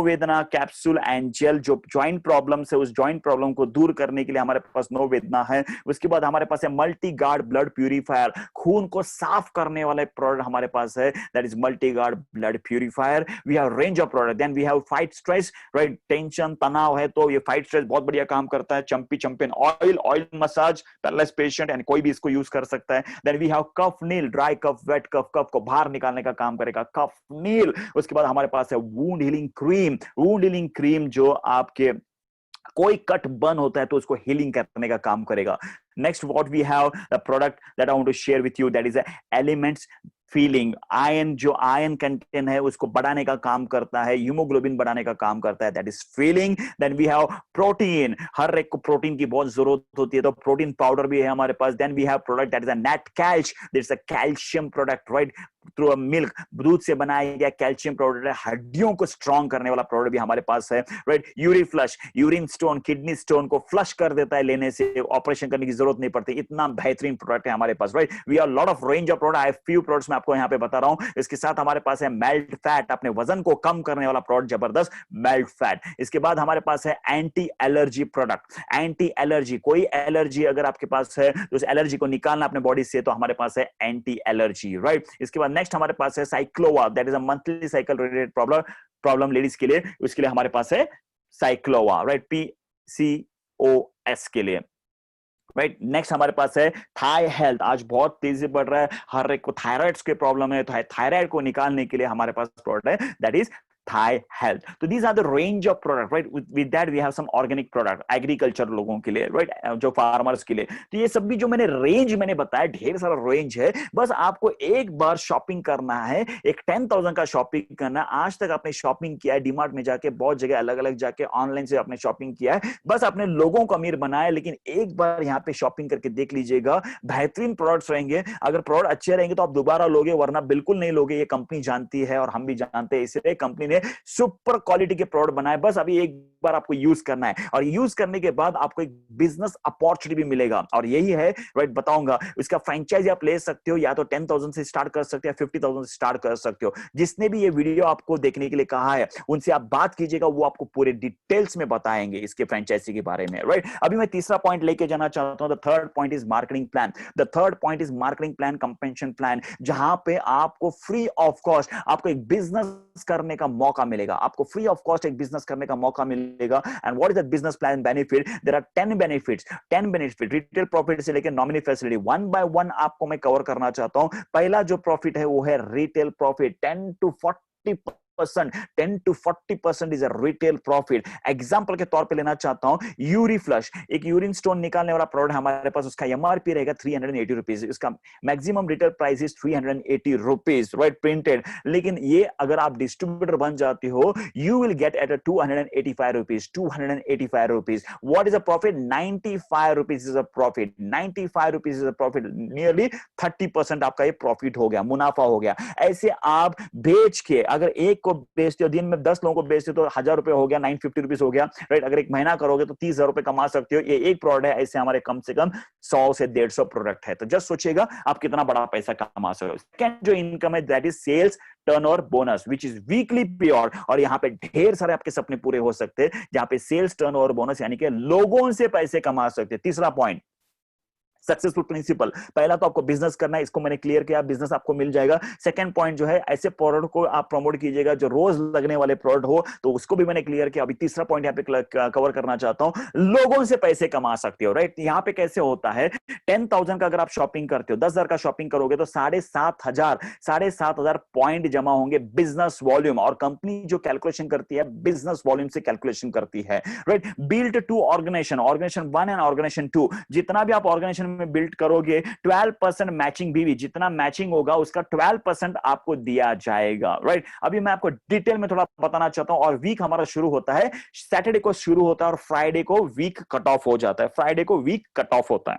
Vedna capsule and gel, जो जॉइंट प्रॉब्लम है उस जॉइंट प्रॉब्लम को दूर करने के लिए हमारे पास नो वेदना है। उसके बाद हमारे पास है मल्टी गार्ड ब्लड प्यूरिफायर, खून को साफ करने वाले प्रोडक्ट हमारे पास है, that is multi guard blood purifier. We have range of product. Then we have fight stress, right, tension तनाव है तो ये फाइट स्ट्रेस बहुत बढ़िया काम करता है। Champi champion oil massage, paralyze patient and कोई भी इसको यूज कर सकता है। Then we have cough nil, dry cough, wet cough, cough को बाहर निकालने का काम करेगा कफ नील। उसके बाद हमारे पास है वुंड हीलिंग क्रीम, जो आपके कोई कट बर्न होता है तो उसको हीलिंग करने का काम करेगा। Next what we have the product that I want to share with you, that is elements feeling. Iron, जो आयन कंटेंट है उसको बढ़ाने का काम करता है, हीमोग्लोबिन बढ़ाने का काम करता है, that is feeling. Then we have protein, हर एक को प्रोटीन की बहुत जरूरत होती है तो प्रोटीन पाउडर भी है हमारे पास। Then we have product that is a net कैल्श, this a calcium product, right, through a milk, दूध से बनाया गया कैल्शियम प्रोडक्ट है, हड्डियों को स्ट्रॉन्ग करने वाला प्रोडक्ट भी हमारे पास है, right. Yuri flush, urine stone, kidney stone को फ्लश कर देता है, लेने से ऑपरेशन करने की जरूरत नहीं पड़ती, इतना बेहतरीन प्रोडक्ट है हमारे पास, right. We are lot of range of product, I have few products मैं आपको यहाँ पे बता रहा हूँ। इसके साथ हमारे पास है मेल्ट फैट, अपने वजन को कम करने वाला प्रोडक्ट, जबरदस्त मेल्ट फैट। इसके बाद हमारे पास है anti allergy product, anti allergy, कोई एलर्जी अगर आपके पास है तो उस एलर्जी को निकालना अपने बॉडी से, तो हमारे पास है एंटी एलर्जी, राइट। इसके बाद नेक्स्ट हमारे पास है Cyclova, that is a monthly cycle related problem ladies के लिए, उसके लिए हमारे पास है साइक्लोवा, राइट, PCOS के लिए, राइट। नेक्स्ट हमारे पास है थाई हेल्थ, आज बहुत तेजी से बढ़ रहा है, हर एक को थायराइड के प्रॉब्लम है, तो थायराइड को निकालने के लिए हमारे पास प्रोडक्ट है, that is Thai health. So these are the range of product, right? With that we have some organic product, agriculture लोगों के लिए, right? जो फार्मर्स के लिए। तो ये सब भी जो मैंने बताया, ढेर सारा रेंज है। बस आपको एक बार शॉपिंग करना है, एक 10,000 का शॉपिंग करना है। आज तक आपने शॉपिंग किया है डीमार्ट में जाके, बहुत जगह अलग अलग जाके ऑनलाइन से आपने शॉपिंग किया है, बस अपने लोगों को अमीर बनाया, लेकिन एक बार यहाँ पे शॉपिंग करके देख लीजिएगा, बेहतरीन प्रोडक्ट्स रहेंगे। अगर प्रोडक्ट अच्छे रहेंगे तो आप दोबारा लोगे, वरना बिल्कुल नहीं लोगे। ये कंपनी जानती है और हम भी जानते हैं, इसलिए कंपनी ने सुपर क्वालिटी के प्रोडक्ट बनाए। बस अभी एक बार आपको यूज करना है, और यूज करने के बाद आपको एक बिजनेस अपॉर्चुनिटी भी मिलेगा, और यही है, राइट, बताऊंगा। इसका फ्रेंचाइजी आप ले सकते हो, या तो 10,000 से स्टार्ट कर सकते हो, 50,000 से स्टार्ट कर सकते हो। जिसने भी ये वीडियो आपको देखने के लिए कहा है, उनसे आप बात कीजिएगा, वो आपको पूरे डिटेल्स में बताएंगे इसके फ्रेंचाइजी के बारे में, राइट। अभी मैं तीसरा पॉइंट लेके जाना चाहता हूं। The third point is marketing plan. The third point is marketing plan, compensation plan, जहां पे आपको फ्री ऑफ कॉस्ट आपको एक बिजनेस करने का मौका मिलेगा, आपको फ्री ऑफ कॉस्ट एक बिजनेस करने का मौका मिलेगा। And what is the business plan benefit? There are 10 benefit, retail profit से लेकर nominee facility, one by one आपको मैं कवर करना चाहता हूं। पहला जो प्रॉफिट है वो है retail profit, 10 to 40% is a retail profit. Example के तौर पे लेना चाहता हूं, यूरी फ्लश, एक यूरिन स्टोन निकालने वाला प्रोडक्ट हमारे पास, उसका एमआरपी रहेगा 380 रुपीज, इसका maximum retail price is 380 rupees, right, printed. लेकिन ये अगर आप डिस्ट्रीब्यूटर बन जाते हो, you will get at 285 rupees. What is a profit? 95 rupees is a profit, 95 rupees is a profit, nearly 30% आपका ये प्रॉफिट हो गया, मुनाफा हो गया। ऐसे आप बेच के अगर एक को बेचते हो, दिन में 10 लोगों को बेचते हो तो 1000 रुपए हो गया, 950 रुपीज हो गया, राइट। अगर एक महीना करोगे तो 30,000 रुपए कमा सकते हो। ये एक प्रोडक्ट है, ऐसे हमारे कम से कम 100 से 150 प्रोडक्ट है। तो जस्ट सोचिएगा आप कितना बड़ा पैसा कमा सकते हो। सेकंड जो इनकम है that is sales turnover bonus which is weekly pure, और यहाँ पे ढेर सारे आपके सपने पूरे हो सकते हैं जहां पे सेल्स टर्नओवर बोनस यानी कि लोगों से पैसे कमा सकते हैं। तीसरा पॉइंट, सक्सेसफुल प्रिंसिपल। पहला तो आपको बिजनेस करना है, इसको मैंने क्लियर किया, बिजनेस आपको मिल जाएगा। सेकंड पॉइंट जो है, ऐसे प्रोडक्ट को आप प्रमोट कीजिएगा जो रोज लगने वाले प्रोडक्ट हो, तो उसको भी मैंने क्लियर किया। अभी तीसरा पॉइंट यहाँ पे कवर करना चाहता हूं, लोगों से पैसे कमा सकते हो, राइट। यहाँ पे कैसे होता है, 10,000 का अगर आप शॉपिंग करते हो, 10,000 का शॉपिंग करोगे तो 7,500 पॉइंट जमा होंगे बिजनेस वॉल्यूम, और कंपनी जो कैलकुलेशन करती है बिजनेस वॉल्यूम से कैलकुलेशन करती है, right. Build two organisation, organisation 1 and organisation 2, जितना भी आप ऑर्गेनाइजेशन में बिल्ड करोगे 12% मैचिंग बीवी, जितना मैचिंग होगा उसका 12% आपको दिया जाएगा, राइट। अभी मैं आपको डिटेल में थोड़ा बताना चाहता हूं। और वीक हमारा शुरू होता है सैटरडे को शुरू होता है और फ्राइडे को वीक कट ऑफ हो जाता है, फ्राइडे को वीक कट ऑफ होता है,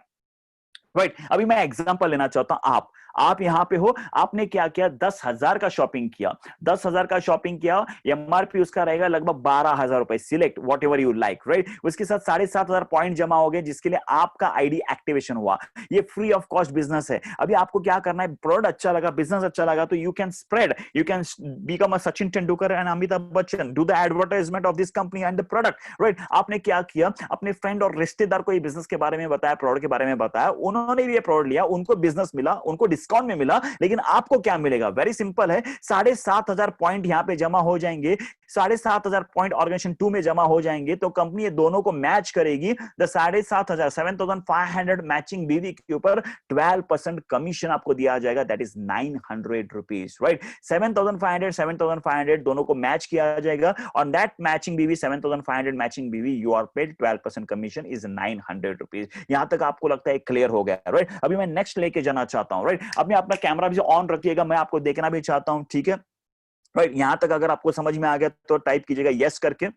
राइट। अभी मैं एग्जांपल लेना चाहता हूं। आप यहां पे हो, आपने क्या किया, 10,000 का शॉपिंग किया, 10,000 का शॉपिंग किया, एमआरपी उसका रहेगा लगभग 12,000 रुपए, select what ever you like, right. उसके साथ 7,500 पॉइंट जमा हो गए जिसके लिए आपका आईडी एक्टिवेशन हुआ। ये फ्री ऑफ कॉस्ट बिजनेस है। अभी आपको क्या करना है, प्रोडक्ट अच्छा लगा, बिजनेस अच्छा लगा, तो you can spread, you can become a Sachin Tendulkar and Amitabh Bachchan, do the advertisement of this company and the product, right. आपने क्या किया, अपने फ्रेंड और रिश्तेदार को ये बिजनेस के बारे में बताया, प्रोडक्ट के बारे में बताया, उन्होंने भी ये प्रोडक्ट लिया, उनको बिजनेस मिला, उनको डिस्काउंट में मिला, लेकिन आपको क्या मिलेगा, वेरी सिंपल है, 7,500 पॉइंट यहां पे जमा हो जाएंगे, 7,500 पॉइंट ऑर्गेनाइजेशन 2 में जमा हो जाएंगे, तो कंपनी ये दोनों को मैच करेगी। द 7,500 7,500 मैचिंग बीवी के ऊपर 12% कमीशन आपको दिया जाएगा, दैट इज 900 रुपीज, राइट। 7,500 दोनों को मैच किया जाएगा, और दैट मैचिंग बीवी 7,500 matching BV you are paid 12% commission is 900 rupees. यहां तक आपको लगता है क्लियर हो गया, राइट। अभी मैं नेक्स्ट लेके जाना चाहता हूं, राइट। अभी अपना कैमरा भी ऑन रखिएगा, मैं आपको देखना भी चाहता हूं, ठीक है, राइट। यहां तक अगर आपको समझ में आ गया तो टाइप कीजिएगा यस करके,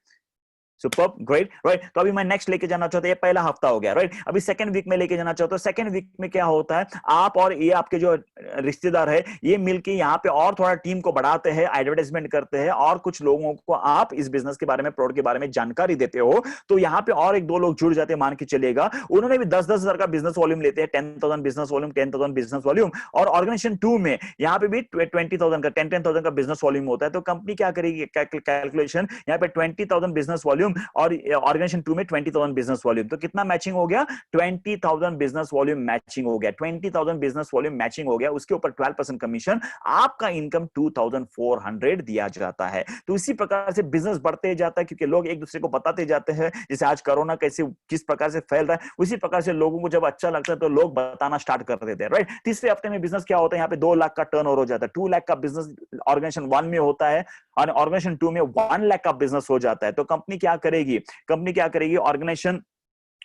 सुपर ग्रेट, राइट। तो अभी मैं नेक्स्ट लेके जाना चाहता हूं, ये पहला हफ्ता हो गया, राइट। अभी सेकंड वीक में लेके जाना चाहता हूं। सेकंड वीक में क्या होता है, आप और ये आपके जो रिश्तेदार है ये मिलके यहाँ पे और थोड़ा टीम को बढ़ाते हैं, एडवर्टाइजमेंट करते हैं, और कुछ लोगों को आप इस बिजनेस के बारे में, प्रोडक्ट के बारे में जानकारी देते हो, तो यहाँ पे और एक दो लोग जुड़ जाते हैं, मान के चलिएगा उन्होंने भी 10,000 का बिजनेस वॉल्यूम लेते हैं, 10,000 बिजनेस वॉल्यूम, 10,000 बिजनेस वॉल्यूम, और ऑर्गेनाइजेशन 2 में यहाँ पे भी 20,000 का 10,000 का बिजनेस वॉल्यूम होता है। तो कंपनी क्या करेगी, कैलकुलेशन यहाँ पे 20,000 बिजनेस वॉल्यूम और ऑर्गेनाइजेशन 2 में 20,000 बिजनेस वॉल्यूम, तो कितना मैचिंग हो गया, 20,000 बिजनेस वॉल्यूम मैचिंग हो गया, 20,000 बिजनेस वॉल्यूम मैचिंग हो गया। उसके ऊपर 12% कमीशन, आपका इनकम 2,400 दिया जाता है। तो इसी प्रकार से बिजनेस बढ़ते जाता है, क्योंकि लोग एक दूसरे को बताते जाते हैं, जैसे आज कोरोना कैसे किस प्रकार से फैल रहा है, उसी प्रकार से लोगों को जब अच्छा लगता है तो लोग बताना स्टार्ट कर देते हैं, राइट। तीसरे हफ्ते में बिजनेस क्या होता है, यहाँ पे 2 लाख का टर्नओवर हो जाता है, 2 लाख का बिजनेस ऑर्गेनाइजेशन 1 में होता है, और ऑर्गेनाइजेशन 2 में 1 लाख का बिजनेस हो जाता है। तो कंपनी क्या करेगी, ऑर्गेनाइजेशन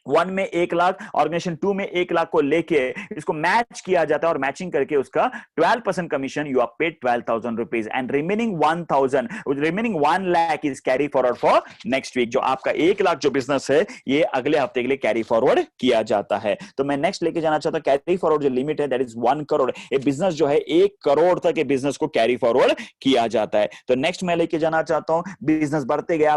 1 में 1 लाख, ऑर्गेनाइजेशन 2 में 1 लाख को लेके इसको मैच किया जाता है, और मैचिंग करके उसका 12% commission, you are paid 12,000 rupees, and remaining 1 lakh is carry forward for next week. जो आपका 1 लाख जो बिजनेस है ये अगले हफ्ते के लिए कैरी फॉरवर्ड किया जाता है। तो मैं नेक्स्ट लेके जाना चाहता हूं, कैरी फॉरवर्ड जो लिमिट है दैट इज 1 करोड़। ये बिजनेस जो है 1 करोड़ तक के बिजनेस को कैरी फॉरवर्ड किया जाता है। तो नेक्स्ट मैं लेके जाना चाहता हूं, बिजनेस बढ़ते गया,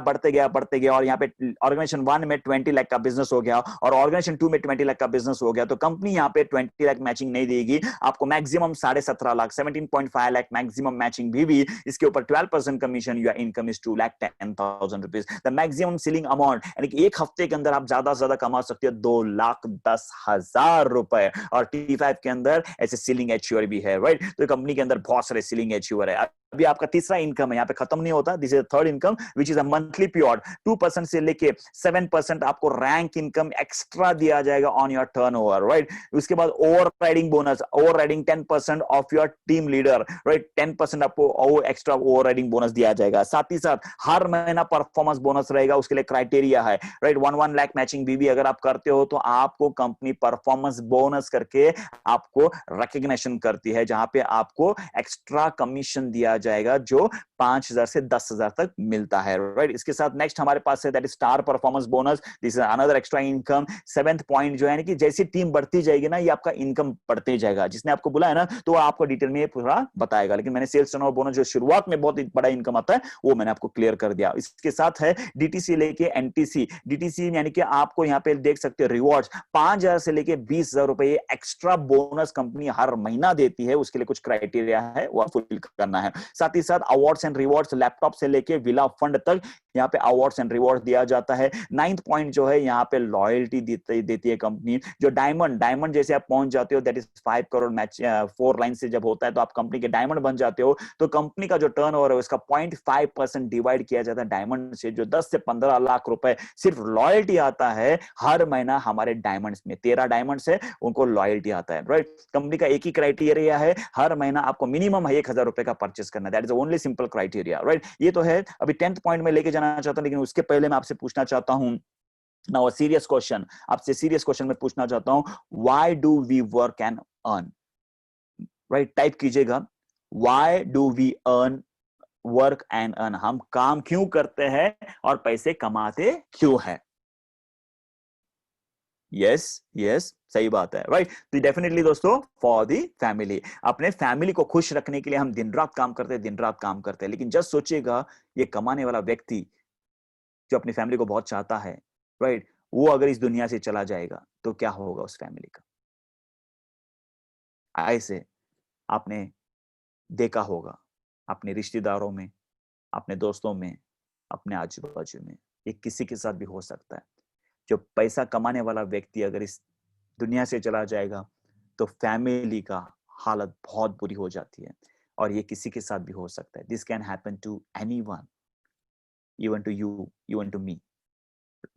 और यहाँ पे ऑर्गेनाइजेशन 1 में 20 लाख का बिजनेस हो गया, और ऑर्गेनाइजेशन 2 में 20 लाख का बिजनेस हो गया। तो कंपनी यहां पे 20 लाख मैचिंग नहीं देगी, आपको maximum 17.5 lakh, 17.5 lakh maximum matching भी इसके ऊपर 12% commission, your income is 2,10,000 rupees, the maximum ceiling amount. यानी कि एक हफ्ते के अंदर आप ज्यादा से ज्यादा कमा सकते हो 2,10,000 रुपए, और T5 के अंदर ऐसे सीलिंग एच्योर भी है, राइट। तो कंपनी के अंदर बहुत सारे सीलिंग एच्योर है। अभी आपका तीसरा इनकम है, यहाँ पे खत्म नहीं होता, this is third income which is a monthly pure, 2% से लेके 7% आपको रैंक इनकम एक्स्ट्रा दिया जाएगा ऑन योर टर्नओवर, राइट। उसके बाद over riding bonus, over riding 10% of your team leader, right, 10% आपको एक्स्ट्रा ओवर राइडिंग बोनस दिया जाएगा। साथ ही साथ हर महीना परफॉर्मेंस बोनस रहेगा, उसके लिए क्राइटेरिया है, राइट। 1 लाख मैचिंग बीबी अगर आप करते हो तो आपको कंपनी परफॉर्मेंस बोनस करके आपको रिकॉग्निशन करती है, जहां पे आपको एक्स्ट्रा कमीशन दिया जाएगा जो 5,000 से 10,000 तक मिलता है, राइट। इसके साथ नेक्स्ट हमारे पास है that is star performance bonus. This is another extra income. 7th point जो है कि जैसी टीम बढ़ती जाएगी ना, ये आपका इनकम बढ़ते जाएगा। जिसने आपको बुलाया ना, तो आपको डिटेल में पूरा बताएगा, लेकिन मैंने सेल्स टर्नओवर बोनस जो शुरुआत में बहुत बड़ा इनकम आता है वो मैंने आपको क्लियर कर दिया। इसके साथ है डीटीसी लेके एनटीसी। डीटीसी यानी कि आपको यहाँ पे देख सकते हो रिवॉर्ड्स 5,000 से लेके 20,000 रुपए एक्स्ट्रा बोनस कंपनी हर महीना देती है। उसके लिए कुछ क्राइटेरिया है, वो फुलफिल करना है। साथ ही साथ अवार्ड्स एंड रिवॉर्ड्स, लैपटॉप से लेके विला फंड तक यहाँ पे अवार्ड्स एंड रिवॉर्ड दिया जाता है। 9th पॉइंट जो है यहाँ पे लॉयल्टी देती है कंपनी। जो डायमंड जैसे आप पहुंच जाते हो, that is 5 crore match 4 line से जब होता है तो आप कंपनी के डायमंड बन जाते हो, तो कंपनी का जो टर्नओवर है उसका 0.5% डिवाइड किया जाता है डायमंड से, जो 10 से 15 लाख रुपए सिर्फ लॉयल्टी आता है हर महीना हमारे डायमंड्स में। 13 डायमंड्स है, उनको लॉयल्टी आता है, राइट। कंपनी का एक ही क्राइटेरिया है, हर महीना आपको मिनिमम 1,000 रुपए का परचेस करना है। That is only simple criteria, right. ये तो है। अभी 10th पॉइंट में लेके जाना चाहता हूं, लेकिन उसके पहले मैं आपसे पूछना चाहता हूं नाउ सीरियस क्वेश्चन। आपसे सीरियस क्वेश्चन में पूछना चाहता हूं, why do we work and earn, right. Type कीजिएगा, why do we earn work and earn. हम काम क्यों करते हैं और पैसे कमाते क्यों हैं? यस यस, सही बात है, राइट। तो डेफिनेटली दोस्तों फॉर दी फैमिली, अपने फैमिली को खुश रखने के लिए हम दिन रात काम करते हैं, दिन रात काम करते हैं। लेकिन जस्ट सोचिएगा, ये कमाने वाला व्यक्ति जो अपनी फैमिली को बहुत चाहता है, राइट, वो अगर इस दुनिया से चला जाएगा तो क्या होगा उस फैमिली का? ऐसे आपने देखा होगा अपने रिश्तेदारों में, अपने दोस्तों में, अपने आजू बाजू में, ये किसी के साथ भी हो सकता है। जो पैसा कमाने वाला व्यक्ति अगर इस दुनिया से चला जाएगा तो फैमिली का हालत बहुत बुरी हो जाती है, और ये किसी के साथ भी हो सकता है। This can happen to anyone, even to you, even to me.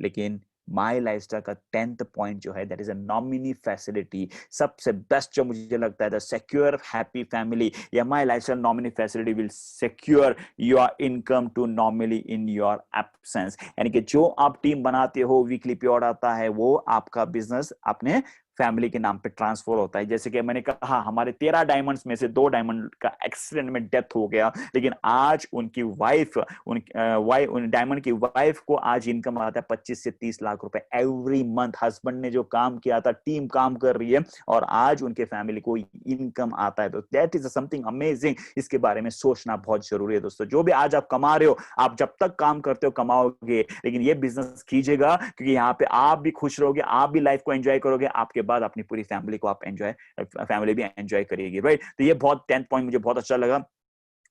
लेकिन माई लाइफस्टाइल का 10th पॉइंट जो है that is a nominee facility. सबसे बेस्ट जो मुझे लगता है, द सिक्योर हैप्पी फैमिली, या my lifestyle nominee facility will secure your income to normally in your absence. यानी कि जो आप टीम बनाते हो, वीकली पे आता है, वो आपका बिजनेस अपने फैमिली के नाम पे ट्रांसफर होता है। जैसे कि मैंने कहा, हमारे 13 डायमंड्स में से 2 डायमंड का एक्सीडेंट में डेथ हो गया, लेकिन आज उनकी वाइफ, उन डायमंड की वाइफ को आज इनकम आता है 25 से 30 लाख रुपए एवरी मंथ। हस्बैंड ने जो काम किया था, टीम काम कर रही है, और आज उनके फैमिली को इनकम आता है। तो दैट इज समथिंग अमेजिंग। इसके बारे में सोचना बहुत जरूरी है दोस्तों। जो भी आज आप कमा रहे हो, आप जब तक काम करते हो कमाओगे, लेकिन ये बिजनेस कीजिएगा, क्योंकि यहाँ पे आप भी खुश रहोगे, आप भी लाइफ को एंजॉय करोगे, आपके बाद अपनी पूरी फैमिली को आप एंजॉय, फैमिली भी एंजॉय करेगी, राइट। तो ये बहुत 10th पॉइंट मुझे बहुत अच्छा लगा।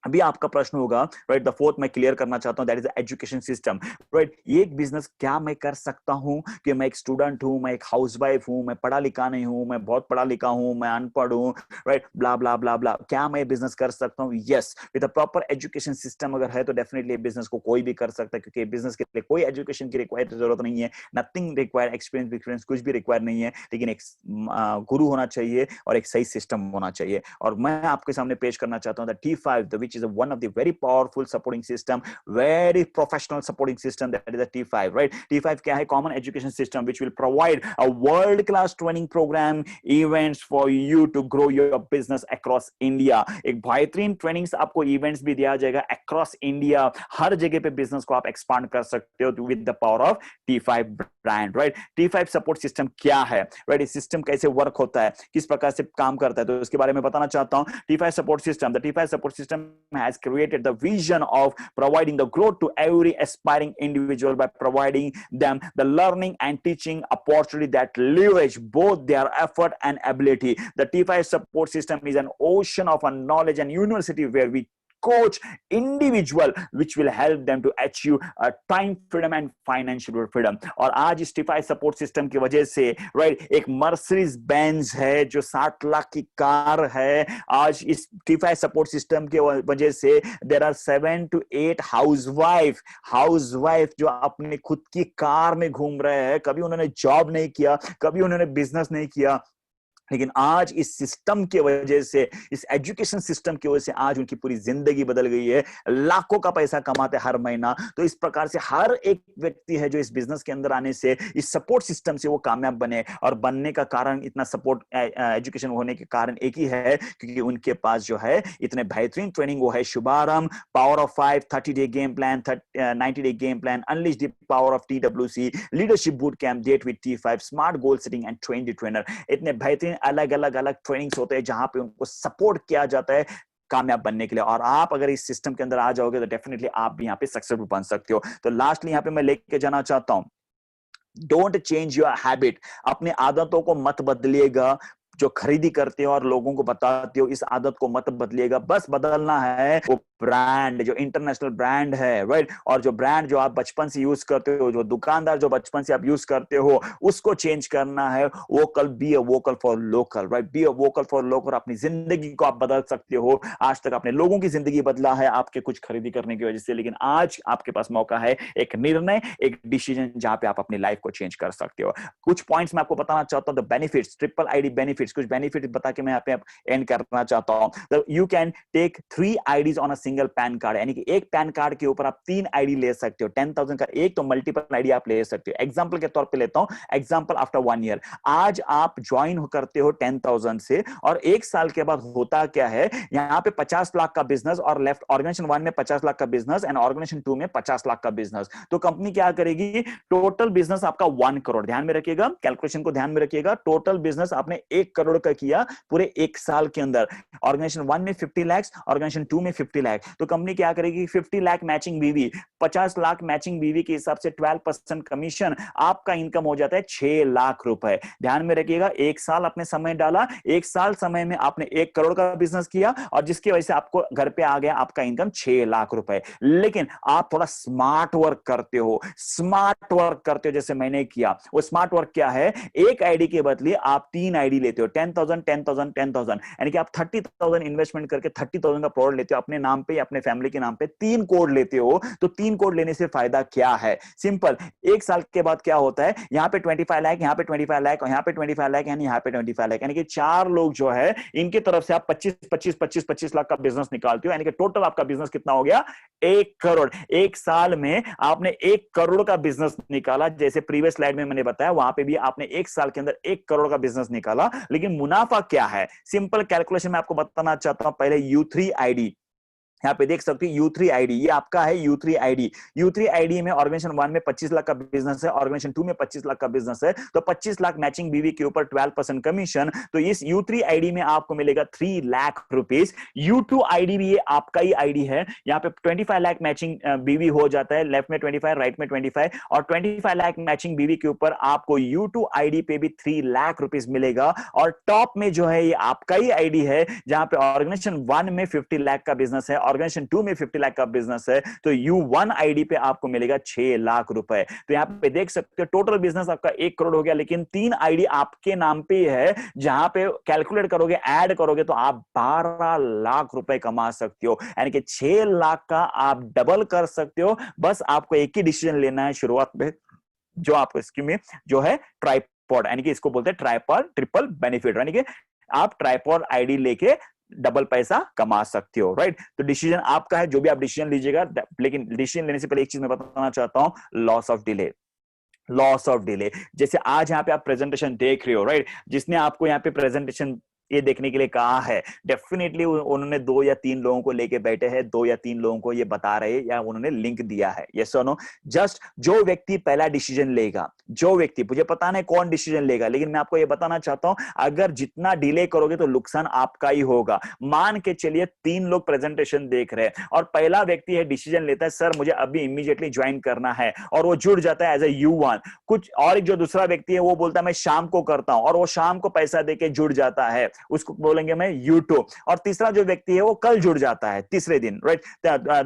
अभी आपका प्रश्न होगा, राइट, द फोर्थ मैं क्लियर करना चाहता हूं, that is education system, right. ये एक बिजनेस क्या मैं कर सकता हूं कि मैं एक स्टूडेंट हूं, मैं एक हाउसवाइफ हूं, मैं पढ़ा लिखा नहीं हूं, मैं बहुत पढ़ा लिखा हूं, मैं अनपढ़ हूं, राइट, ब्ला ब्ला ब्ला ब्ला, क्या मैं बिजनेस कर सकता हूं? Yes, with a proper education system अगर है तो डेफिनेटली बिजनेस को कोई भी कर सकता है, क्योंकि बिजनेस के लिए कोई एजुकेशन की रिक्वायर्ड जरूरत नहीं है, नथिंग रिक्वायर्ड, एक्सपीरियंस कुछ भी रिक्वायर नहीं है, लेकिन एक गुरु होना चाहिए और एक सही सिस्टम होना चाहिए। और मैं आपके सामने पेश करना चाहता हूं the T5, which is one of the very powerful supporting system, very professional supporting system, that is the T5, right? T5 क्या है? Common education system which will provide a world class training program, events for you to grow your business across India। एक बेहतरीन trainings आपको events भी दिया जाएगा across India, हर जगह पे बिजनेस को आप एक्सपांड कर सकते हो with the power of T5 brand, right? T5 support system क्या है, right? इस सिस्टम कैसे वर्क होता है, किस प्रकार से काम करता है, तो इसके बारे में बताना चाहता हूं। T5 support system, the T5 support system has created the vision of providing the growth to every aspiring individual by providing them the learning and teaching opportunity that leverage both their effort and ability। The T5 support system is an ocean of knowledge and university where we coach individual which will help them to achieve time freedom and financial freedom। और आज इस T5 support system की वजह से, right, एक Mercedes Benz है जो 60 लाख की कार है, आज इस T5 सपोर्ट सिस्टम के वजह से देयर आर 7 to 8 हाउसवाइफ जो अपने खुद की कार में घूम रहे हैं। कभी उन्होंने जॉब नहीं किया, कभी उन्होंने बिजनेस नहीं किया, लेकिन आज इस सिस्टम की वजह से, इस एजुकेशन सिस्टम की वजह से आज उनकी पूरी जिंदगी बदल गई है। लाखों का पैसा कमाते हर महीना। तो इस प्रकार से हर एक व्यक्ति है जो इस बिजनेस के अंदर आने से, इस सपोर्ट सिस्टम से वो कामयाब बने। और बनने का कारण, इतना सपोर्ट एजुकेशन होने के कारण एक ही है, क्योंकि उनके पास जो है इतने बेहतरीन ट्रेनिंग वो है। Shubharambh, power of 5, 30-day game plan, 90-day game plan, unleash the power of TWC, leadership boot camp, date with T5, smart goal setting and train the trainer. इतने बेहतरीन अलग अलग अलग ट्रेनिंग्स होते हैं जहां पे उनको सपोर्ट किया जाता है कामयाब बनने के लिए। और आप अगर इस सिस्टम के अंदर आ जाओगे तो डेफिनेटली आप भी यहाँ पे सक्सेसफुल बन सकते हो। तो लास्टली यहाँ पे मैं लेके जाना चाहता हूं, डोंट चेंज योर हैबिट। अपने आदतों को मत बदलिएगा। जो खरीदी करते हो और लोगों को बताते हो, इस आदत को मत बदलिएगा। बस बदलना है वो ब्रांड, जो इंटरनेशनल ब्रांड है, राइट। और जो ब्रांड जो आप बचपन से यूज करते हो, जो दुकानदार जो बचपन से आप यूज करते हो, उसको चेंज करना है। Vocal, be a vocal for local, right. Be a vocal for local. अपनी जिंदगी को आप बदल सकते हो। आज तक आपने लोगों की जिंदगी बदला है आपके कुछ खरीदी करने की वजह से, लेकिन आज आपके पास मौका है, एक निर्णय, एक डिसीजन, जहां पे आप अपनी लाइफ को चेंज कर सकते हो। कुछ पॉइंट्स मैं आपको बताना चाहता हूं, the benefits, triple ID benefits. कुछ बेनिफिट बता के मैं यहाँ पे एंड करना चाहता हूं। You can take 3 IDs on a single PAN card, यानी कि एक पैन कार्ड के ऊपर आप 3 आईडी ले सकते हो। 10,000 का एक, तो मल्टीपल आईडी आप ले सकते हो। एग्जाम्पल के तौर पे लेता हूं, एग्जाम्पल आफ्टर 1 ईयर, आज आप ज्वाइन करते हो 10,000 से, और एक साल के बाद होता क्या है, यहाँ पे 50 लाख का बिजनेस, और लेफ्ट ऑर्गेनाइजेशन 1 में 50 लाख का बिजनेस एंड ऑर्गेनाइजेशन 2 में 50 लाख का बिजनेस। तो कंपनी क्या करेगी, टोटल बिजनेस आपका 1 करोड़, ध्यान में रखिएगा, कैलकुलेशन को ध्यान में रखिएगा। टोटल बिजनेस आपने 1 करोड़ का किया पूरे एक साल के अंदर। ऑर्गेनाइजेशन 1 में 50 लाख, ऑर्गेनाइजेशन 2 में 50 लाख। तो कंपनी क्या करेगी, 50 लाख मैचिंग बीवी, 50 लाख मैचिंग बीवी के हिसाब से 12% कमीशन, आपका इनकम हो जाता है 6 लाख रुपए। ध्यान में रखिएगा, एक साल आपने समय डाला, एक साल समय में आपने 1 करोड़ का बिजनेस किया, और जिसकी वजह से आपको घर पे आ गया आपका इनकम 6 लाख रुपए। लेकिन आप थोड़ा स्मार्ट वर्क करते हो, स्मार्ट वर्क करते हो जैसे मैंने किया। वो स्मार्ट वर्क क्या है, एक आईडी के बदले आप 3 आईडी लेते हो, 10,000 10,000 10,000, यानी कि आप 30,000 इन्वेस्टमेंट करके 30,000 का प्रोडक्ट लेते हो अपने नाम पे, अपने फैमिली के नाम पे। 3 कोड लेते हो, तो 3 कोड लेने से फायदा क्या है, सिंपल। एक साल के बाद क्या होता है, यहाँ पे 25 लाख, यहाँ पे 25 लाख, और यहाँ पे 25 लाख, यानी यहाँ पे 25 लाख, यानी कि 4 लोग जो है इनकी तरफ से आप 25 लाख का बिजनेस निकालते हो, यानी कि टोटल आपका बिजनेस कितना हो गया, 1 करोड़। एक साल में आपने 1 करोड़ का बिजनेस निकाला, जैसे प्रीवियस स्लाइड में मैंने बताया, वहां पे भी आपने एक साल के अंदर 1 करोड़ का बिजनेस निकाला। लेकिन मुनाफा क्या है, सिंपल कैलकुलेशन में आपको बताना चाहता हूं। पहले U3 आईडी, यहाँ पे देख सकते हो U3 आईडी, ये आपका है U3 आईडी। U3 आईडी में ऑर्गेनाइजेशन 1 में 25 लाख का बिजनेस है, ऑर्गेनाइजेशन 2 में 25 लाख का बिजनेस है, तो 25 लाख मैचिंग बीवी के ऊपर 12% कमीशन। तो इस U3 आईडी में आपको मिलेगा 3 लाख रुपीस। U2 आईडी भी ये आपका ही आईडी है, यहाँ पे 25 लाख मैचिंग बीवी हो जाता है, लेफ्ट में 25, राइट में 25, और 25 लाख मैचिंग बीवी के ऊपर आपको U2 आईडी पे भी 3 लाख रुपीस मिलेगा। और टॉप में जो है ये आपका ही आईडी है, जहां पे ऑर्गेनाइजेशन 1 में 50 लाख का बिजनेस है, ऑर्गेनाइजेशन 2 में 50 लाख का बिजनेस है, तो U1 आईडी पे आपको मिलेगा 6 लाख रुपए। तो यहां पे देख सकते हो टोटल बिजनेस आपका 1 करोड़ हो गया, लेकिन 3 आईडी आपके नाम पे है, जहां पे कैलकुलेट करोगे, ऐड करोगे, तो आप 12 लाख रुपए कमा सकते हो, यानी कि 6 लाख का आप डबल कर सकते हो। बस आपको एक ही डिसीजन लेना है शुरुआत में, जो आपको स्कीम में जो है ट्राइपॉड, यानी कि इसको बोलते हैं ट्राइपॉड ट्रिपल बेनिफिट, यानी कि आप ट्राइपॉड आईडी लेके डबल पैसा कमा सकते हो, राइट। तो डिसीजन आपका है, जो भी आप डिसीजन लीजिएगा। लेकिन डिसीजन लेने से पहले एक चीज मैं बताना चाहता हूं, loss of delay. Loss of delay, जैसे आज यहाँ पे आप प्रेजेंटेशन देख रहे हो, राइट। जिसने आपको यहाँ पे प्रेजेंटेशन ये देखने के लिए कहा है, डेफिनेटली उन्होंने 2 या 3 लोगों को लेके बैठे हैं, 2 या 3 लोगों को ये बता रहे या उन्होंने लिंक दिया है, यस और नो। जस्ट जो व्यक्ति पहला डिसीजन लेगा, जो व्यक्ति, मुझे पता नहीं कौन डिसीजन लेगा, लेकिन मैं आपको ये बताना चाहता हूं, अगर जितना डिले करोगे तो नुकसान आपका ही होगा। मान के चलिए 3 लोग प्रेजेंटेशन देख रहे हैं, और पहला व्यक्ति है डिसीजन लेता है, सर मुझे अभी इमीडिएटली ज्वाइन करना है, और वो जुड़ जाता है एज ए U1। कुछ और जो दूसरा व्यक्ति है वो बोलता है मैं शाम को करता हूं, और वो शाम को पैसा देके जुड़ जाता है। उसको बोलेंगे मैं U2। और तीसरा जो व्यक्ति है वो कल जुड़ जाता है तीसरे दिन, राइट,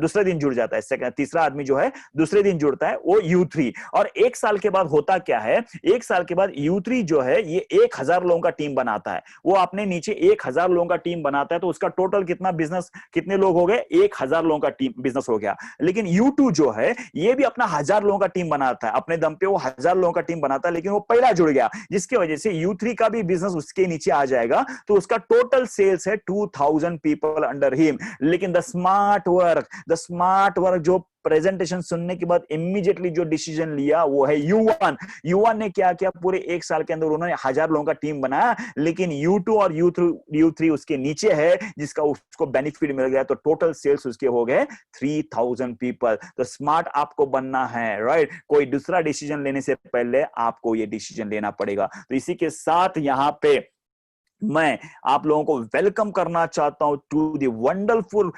दूसरे दिन जुड़ जाता है, तीसरा आदमी जो है दूसरे दिन जुड़ता है, वो U3। और एक साल के बाद होता क्या है, एक साल के बाद U3 जो है ये 1000 लोगों का टीम बनाता है, वो अपने नीचे 1000 लोगों का टीम बनाता है, तो उसका टोटल कितना बिजनेस, कितने लोग हो गए, 1000 लोगों का टीम बिजनेस हो गया। लेकिन U2 जो है ये भी अपना 1000 लोगों का टीम बनाता है, अपने दम पे वो 1000 लोगों का टीम बनाता है, लेकिन वो पहला जुड़ गया, जिसकी वजह से U3 का भी बिजनेस उसके नीचे आ जाएगा, तो उसका टोटल सेल्स है 2000 पीपल अंडर हिम। लेकिन द स्मार्ट वर्क जो प्रेजेंटेशन सुनने के बाद इमीडिएटली जो डिसीजन लिया वो है U1 ने क्या किया, पूरे एक साल के अंदर उन्होंने 1000 लोगों का टीम बनाया, लेकिन U2 और U3 उसके नीचे है, जिसका उसको बेनिफिट मिल गया, तो टोटल सेल्स उसके हो गए 3000 पीपल। तो स्मार्ट आपको बनना है, राइट, कोई दूसरा डिसीजन लेने से पहले आपको ये डिसीजन लेना पड़ेगा। तो इसी के साथ यहां पे मैं आप लोगों को वेलकम करना चाहता हूं to the wonderful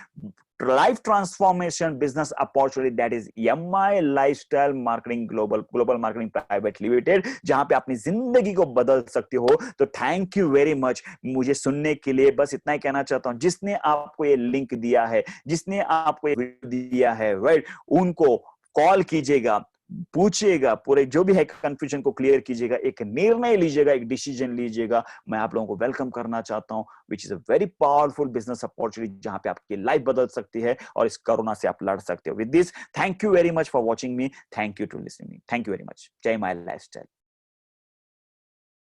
life transformation business opportunity that is MI lifestyle marketing global marketing private limited, जहां पे अपनी जिंदगी को बदल सकते हो। तो थैंक यू वेरी मच मुझे सुनने के लिए। बस इतना ही कहना चाहता हूं, जिसने आपको ये लिंक दिया है, जिसने आपको ये वीडियो दिया है, राइट, उनको कॉल कीजिएगा, पूछिएगा, पूरे जो भी है कंफ्यूजन को क्लियर कीजिएगा, एक निर्णय लीजिएगा, एक डिसीजन लीजिएगा। मैं आप लोगों को वेलकम करना चाहता हूं, विच is a very powerful business opportunity, जहां पे आपकी लाइफ बदल सकती है और इस कोरोना से आप लड़ सकते हो। With this, thank you very much for watching me, thank you to listening me, thank you very much. जय माय लाइफस्टाइल।